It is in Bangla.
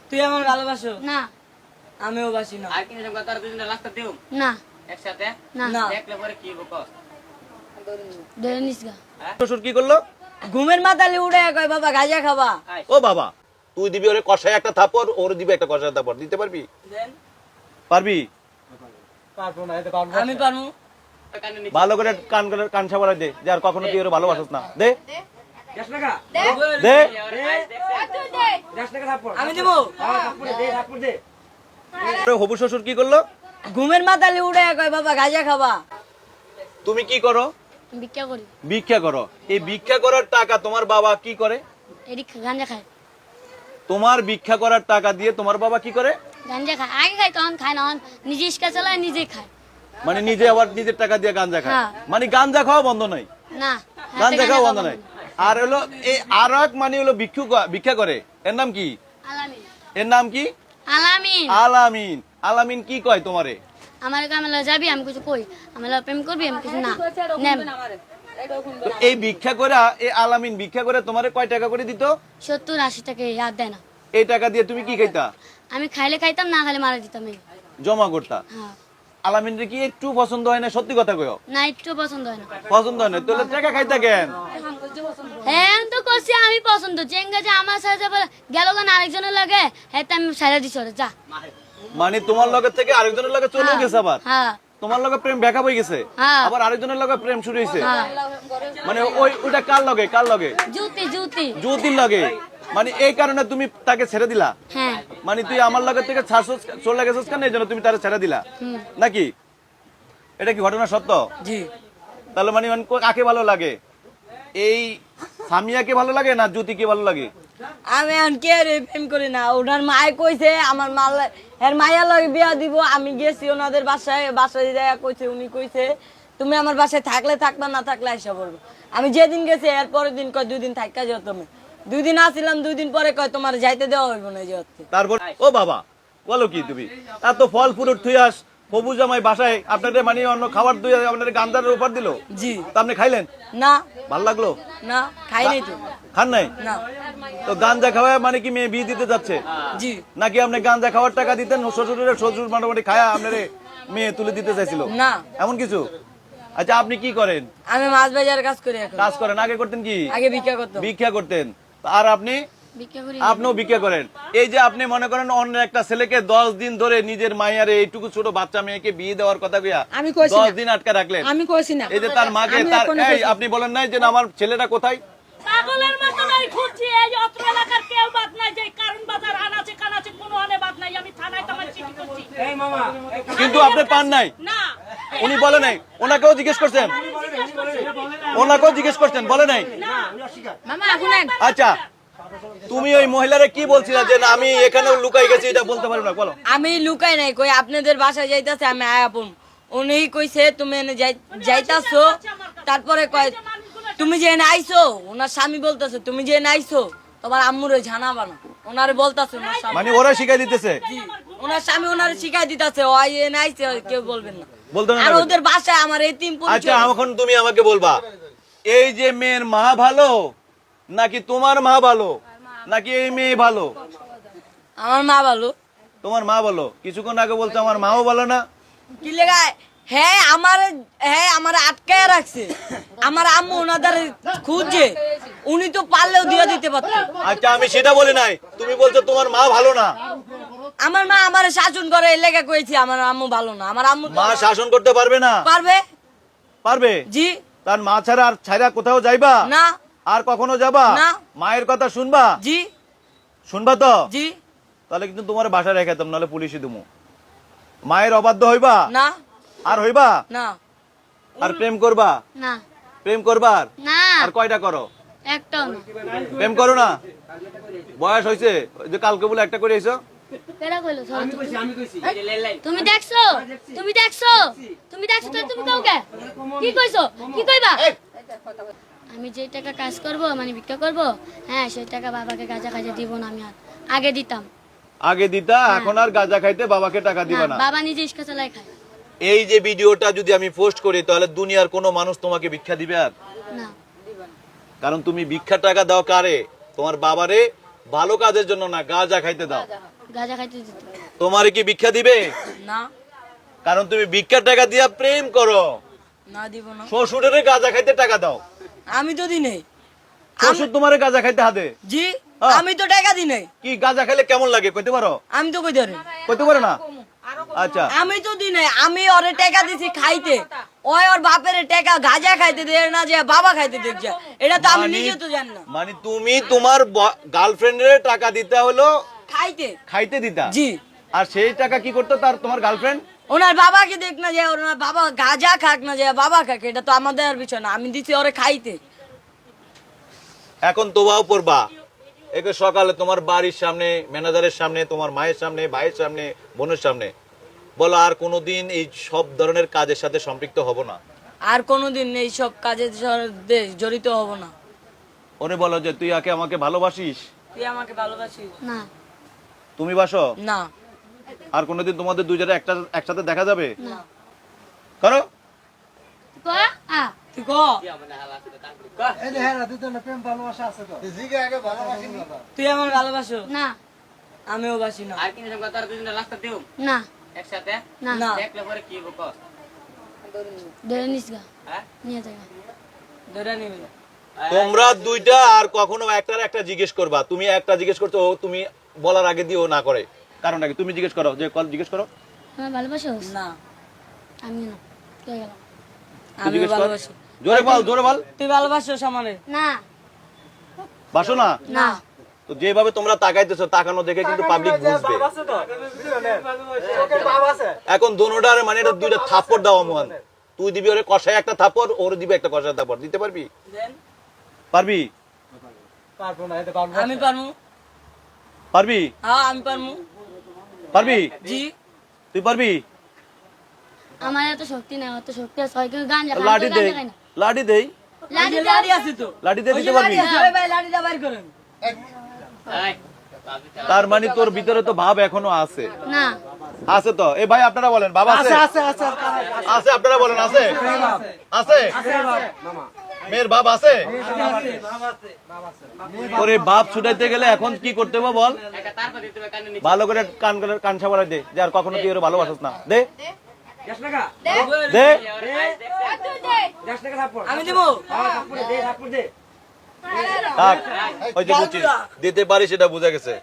তুই আমার ভালোবাসো? না। আমিও বাসি না। আর কি সঙ্গে তার দুজনে রাস্তা দিও না। একসাথে না। দেখলে পরে কি বকো? ধরে নিস গা। শ্বশুর কি করলো? ঘুমের মাতালে উড়ে কয় বাবা গাঁজা খাবা। ও বাবা, তুই দিবি ওরে কষায় একটা থাপড়, ওর দিবি একটা কষায় থাপড়, দিতে পারবি? দেন। পারবি? আমি পারবো। ভালো করে কান সাবারে দে, যে আর কখনো তুই ওরে ভালোবাসিস না। দে দে। আমি দেবো। হবু শ্বশুর কি করলো? ঘুমের মাতালে উড়ে কয় বাবা গাঁজা খাবা। তুমি কি করো? ভিক্ষা করি। ভিক্ষা করো। এই ভিক্ষা করার টাকা তোমার বাবা কি করে? এডি গাঞ্জা খায়। তোমার ভিক্ষা করার টাকা দিয়ে তোমার বাবা কি করে? গাঞ্জা খায়। আগে খায় তখন খায় না, নিজে ইস্কা চালায় নিজে খায়। মানে নিজে আবার নিজের টাকা দিয়ে গাঁজা খায়। হ্যাঁ। মানে গাঁজা খাওয়া বন্ধ নাই? না। গাঁজা খাওয়া বন্ধ নাই। আর হলো এই আর এক মানে হলো ভিক্ষা করে, এর নাম কি? আলামিন। এর নাম কি? আলামিন। আলামিন। আলামিন কি কয় তোমারে? আমার কামলা যাবি, আমি কিছু কই, আমার প্রেম করবি, আমি কিছু না নেম। তো এই ভিক্ষা করে, এই আলামিন ভিক্ষা করে তোমারে কয় টাকা করে দিত? 70-80 টাকা ইয়াদ দেয় না। এই টাকা দিয়ে তুমি কি খাইতা? আমি খাইলে খাইতাম, না খাইলে মারা দিতাম। জমা করতা। হ্যাঁ। আলামিনরে কি একটু পছন্দ হয় না? সত্যি কথা কইও। না, একটু পছন্দ হয় না। পছন্দ হয় না তাহলে টাকা খাইতা কেন? হ্যাঁ তো করছি আমি পছন্দ, চেঙ্গা যে আমার সাথে গেল গান আরেকজনের লাগে, হ্যাঁ তো আমি সাইরা দিছি ওরে, যা। মানে তোমার লগে থেকে আরেকজনের লগে চলে গেছে আবার? হ্যাঁ। তোমার লগে প্রেম ব্যাকআপ হয়ে গেছে, হ্যাঁ। আবার আরেকজনের লগে প্রেম শুরু হইছে। হ্যাঁ। মানে ওইটা কার লগে? কার লগে? জুতি। জ্যোতির লগে। মানে এই কারণে তুমি তাকে ছেড়ে দিলা? হ্যাঁ। মানে তুই আমার লগে থেকে চলে গেছিস কেন, এই জন্য তুমি তাকে ছেড়ে দিলা নাকি? এটা কি ঘটনা সত্য? জি। তাহলে মানে কাকে ভালো লাগে? এই সামিয়াকে ভালো লাগে না জ্যোতিকে ভালো লাগে? আমি আনকে প্রেম করি না। ওনার মায় কইছে আমার মাইয়া লগে বিয়া দিব। আমি গেছি ওনাদের বাসায় যায় কইছে, উনি কইছে তুমি আমার বাসায় থাকলে থাকবা, না থাকলে আইসা বলবো। আমি যেদিন গেছি এর পরের দিন কয় 2 দিন থাকা যাও তুমি। 2 দিন আসিলাম, 2 দিন পরে কয় তোমার যাইতে দেওয়া হইব না। তারপর ও বাবা বলো কি তুমি? এত ফল ফুরুট থুই আস হবু জামাই বাসায় আপনাদের মানে অন্য খাবার দুই আপনাদের গান্ধারের উপর দিল? জি। তা আপনি খাইলেন না। ভাল লাগলো না, খাই নাই তো। খান নাই? না। তো গাঞ্জা খাওয়া মানে কি মেয়ে বিয়ে দিতে যাচ্ছে? জি। নাকি আপনি গাঞ্জা খাওয়ার টাকা দিতেন, শ্বশুর মোটামুটি খায়া আপনার মেয়ে তুলে দিতে চাইছিল? না। এমন কিছু? আচ্ছা আপনি কি করেন? আমি মাছ বাজার কাজ করি এখন। কাজ করেন? আগে করতেন কি? আগে ভিক্ষা করতাম। ভিক্ষা করতেন। আর আপনি? ভিক্ষা করি। আপনিও ভিক্ষা করেন। এই যে আপনি মনে করেন অন্য একটা ছেলেকে 10 দিন ধরে নিজের মায়ের এইটুকু ছোট বাচ্চা মেয়েকে বিয়ে দেওয়ার কথা কইয়া আমি কইছি 10 না। দিন আটকা রাখলেন। আমি কইছি না। এই যে তার মাকে আমি তার এখনো এই কইছি না। আপনি বলেন নাই যে আমার ছেলেটা কোথায়? পাগলের মতো নাই খুঁজছি, এই অত্র এলাকার কেউ বাদ নাই, যে কারণ বাজার আনাচে কানাচে কোনো আনে বাদ নাই। আমি থানায় তোমার চিঠি করছি। কিন্তু আপনি পান নাই? না। উনি বলে নাই? ওনাকেও জিজ্ঞেস করছেন? ওনাকেও জিজ্ঞেস করছেন? বলে নাই? মামা শুনেন, আচ্ছা তুমি ওই মহিলারে কি বলছিলা যে না আমি এখানে লুকাই গেছি, এটা বলতে পারো না? বলো। আমি লুকাই নাই, কই আপনাদের বাসায় যাইতাছে, আমি আয়াপন। উনি কইছে তুমি এনে যাইতাছো, তারপরে কয় তুমি যে এনে আইছো। ওনার স্বামী বলতেছে তুমি যে এনে আইছো তোমার আম্মুরে জানাবা না। ওনারে বলতাছে ওনার স্বামী। মানে ওরা শিখাই দিতেছে? জি। ওনার স্বামী ওনারে শিখাই দিতাছে, ও এনে আইছে, কেউ বলবেন না। বলতে না? আর ওদের বাসায় আমার এতিম আচ্ছা পরিচয়। এখন তুমি আমাকে বলবা, এই যে মেয়ের মা ভালো নাকি তোমার মা ভালো, নাকি এই মেয়ে ভালো? আমার মা ভালো। তোমার মা ভালো? কিছুক্ষণ আগে বলছো আমার মাও ভালো না। কি লেগায়? হ্যাঁ আমার আটকায় রাখছে। আমার আম্মু ওনাদের খুঁজছে, উনি তো পারলেও দিয়ে দিতে পারতেন। আচ্ছা আমি সেটা বলি নাই, তুমি বলছো তোমার মা ভালো না। আমার মা আমার শাসন করে, এই লেগে কইছি আমার আম্মু ভালো না। আমার আম্মু তো মা শাসন করতে পারবে না? পারবে। পারবে? জি। তার মা ছাড়া আর ছাইরা কোথাও যাইবা না। আর কখনো যাবা না। মায়ের কথা শুনবা? জি। শুনবা তো? জি। তাহলে কিন্তু তোমার বাসায় রেখাতাম, নাহলে পুলিশে দিমু। মায়ের অবাধ্য হইবা? না। আর হইবা না। আর প্রেম করবা? না। প্রেম করবার? না। আর কয়টা করো? একটাও না। প্রেম করো না? বয়স হয়েছে? ওই যে কালকে বলে একটা করে এসো। কেডা কইলো? তুমি দেখছো? তুমি দেখছো? তুমি দেখছো তো? তুমি কাউকে কি কইছো? কি কইবা? আমি যে টাকা কাজ করব, মানে ভিক্ষা করব, হ্যাঁ সেই টাকা বাবাকে গাঁজা খাইতে দিব না। আমি আগে দিতাম। আগে দিতা, এখন আর গাঁজা খাইতে বাবাকে টাকা দিবা না? বাবা নিজে ইস্কা চালায় খায়। এই যে ভিডিওটা যদি আমি পোস্ট করি তাহলে দুনিয়ার কোনো মানুষ তোমাকে ভিক্ষা দিবে আর না? কারণ তুমি ভিক্ষা টাকা দাও কারে? তোমার বাবারে ভালো কাজের জন্য না, গাঁজা খাইতে দাও। গাঁজা খাইতে দিত। তোমার কি ভিক্ষা দিবে? না কারণ তুমি ভিক্ষার টাকা দিয়া প্রেম করো। না দিব না। শ্বশুরের গাঁজা খাইতে টাকা দাও, আমি তো দিই নাই। শ্বশুর তোমার গাঁজা খাইতে হাতে। জি হ্যাঁ। আমি তো টাকা দিই নাই। কি গাঁজা খাইলে কেমন লাগে কইতে পারো? আমি তো কইতে পারি। কইতে পারো না? আচ্ছা, আমি তো দিই নাই। আমি ওরে টাকা দিছি খাইতে, ওই ওর বাপের টাকা গাঁজা খাইতে দে না, যে বাবা খাইতে দেখছে, এটা তো আমি নিজে তো জানি না। মানে তুমি তোমার গার্লফ্রেন্ডের টাকা দিতে হলো খাইতে খাইতে দিতা, জি। আর সেই টাকা কি করতো তার তোমার গার্লফ্রেন্ড? ওনার বাবাকে দেখ না, যে ওনার বাবা গাঁজা খাক না, যে বাবা খাক, এটা তো আমাদের বিষয় না। আমি দিছি ওরে খাইতে। এখন তোবাও পড়বা, একে সকালে তোমার বাড়ির সামনে, ম্যানেজারের সামনে, তোমার মায়ের সামনে, ভাইয়ের সামনে, বোনের সামনে বলো আর কোনোদিন এই সব ধরনের কাজের সাথে সম্পৃক্ত হব না। আর কোনোদিন এই সব কাজের সাথে জড়িত হব না। ওরে বলো যে তুই আগে আমাকে ভালোবাসিস। তুই আমাকে ভালোবাসিস? না তুমি বাসো? না। আর কোনোদিন তোমাদের দুজনে একসাথে দেখা যাবে? না করো। ক আ তুই ক, তুই আমার ভালোবাসো? না আমিও বাসি না। আর কি নিলাম তোর দুজনে রাস্তা দেও না একসাথে? না না। দেখলে পরে কি হইব ক? ধরে নিস গা, হ্যাঁ? নিয়ে যাবে। ধরে নিবি। তোমরা দুইটা আর কখনো একটার একটা জিজ্ঞেস করবা। তুমি একটা জিজ্ঞেস করছো, ও তুমি বলার আগে দিয়ে ও না করে, কারণটা কি? তুমি জিজ্ঞেস করো, যে কল জিজ্ঞেস করো। আমার ভালোবাসো? না আমি না, কে গেল? তুই আমি জিজ্ঞেস কর। ভালোবাসি। জোরে বল, জোরে বল। তুই ভালোবাসোস আমারে? না বাসো না? না তো যেভাবে তোমরা তাকাইতেছো, তাকানো দেখে কিন্তু পাবলিক বুঝবে। এখন দোনোটার মানে এটা দুইটা থাপ্পড় দাও মন। তুই দিবি ওরে কষায় একটা থাপ্পড়, ওরে দিবি একটা কষায় থাপ্পড়। দিতে পারবি? দেন। পারবি? আমি পারমু। পারবি? হ্যাঁ আমি পারমু। পারবি? জি। তুই পারবি? আমার এত শক্তি নাই, অত শক্তি আছে হয় কিন্তু গাঞ্জা লাঠি দেই, খাই না। লাঠি দেই, লাঠি ওই যে লাঠি আছে তো। লাঠি দিয়ে ওই দিতে যে পারবি? লাঠি আছে, ওই ভাই লাঠিটা বাইর করেন। এই তার মানে তোর ভিতরে তো ভাব এখনো আছে। না আছে তো? এই ভাই আপনারা বলেন, বাবা আছে? আছে, আপনারা বলেন আছে? আছে? মেয়ের বাপ আছে? ওরে বাপ ছুটাইতে গেলে এখন কি করতে হবে বল? একটা তারপর দিতে হবে কানে নিচে। ভালো করে কান সাবাড়াই দে, যে আর কখনো তুই ওরে ভালোবাসিস না। দে দে। আমি দিব। থাক, ওই যে বুঝছিস দিতে পারিস, সেটা বুঝা গেছে।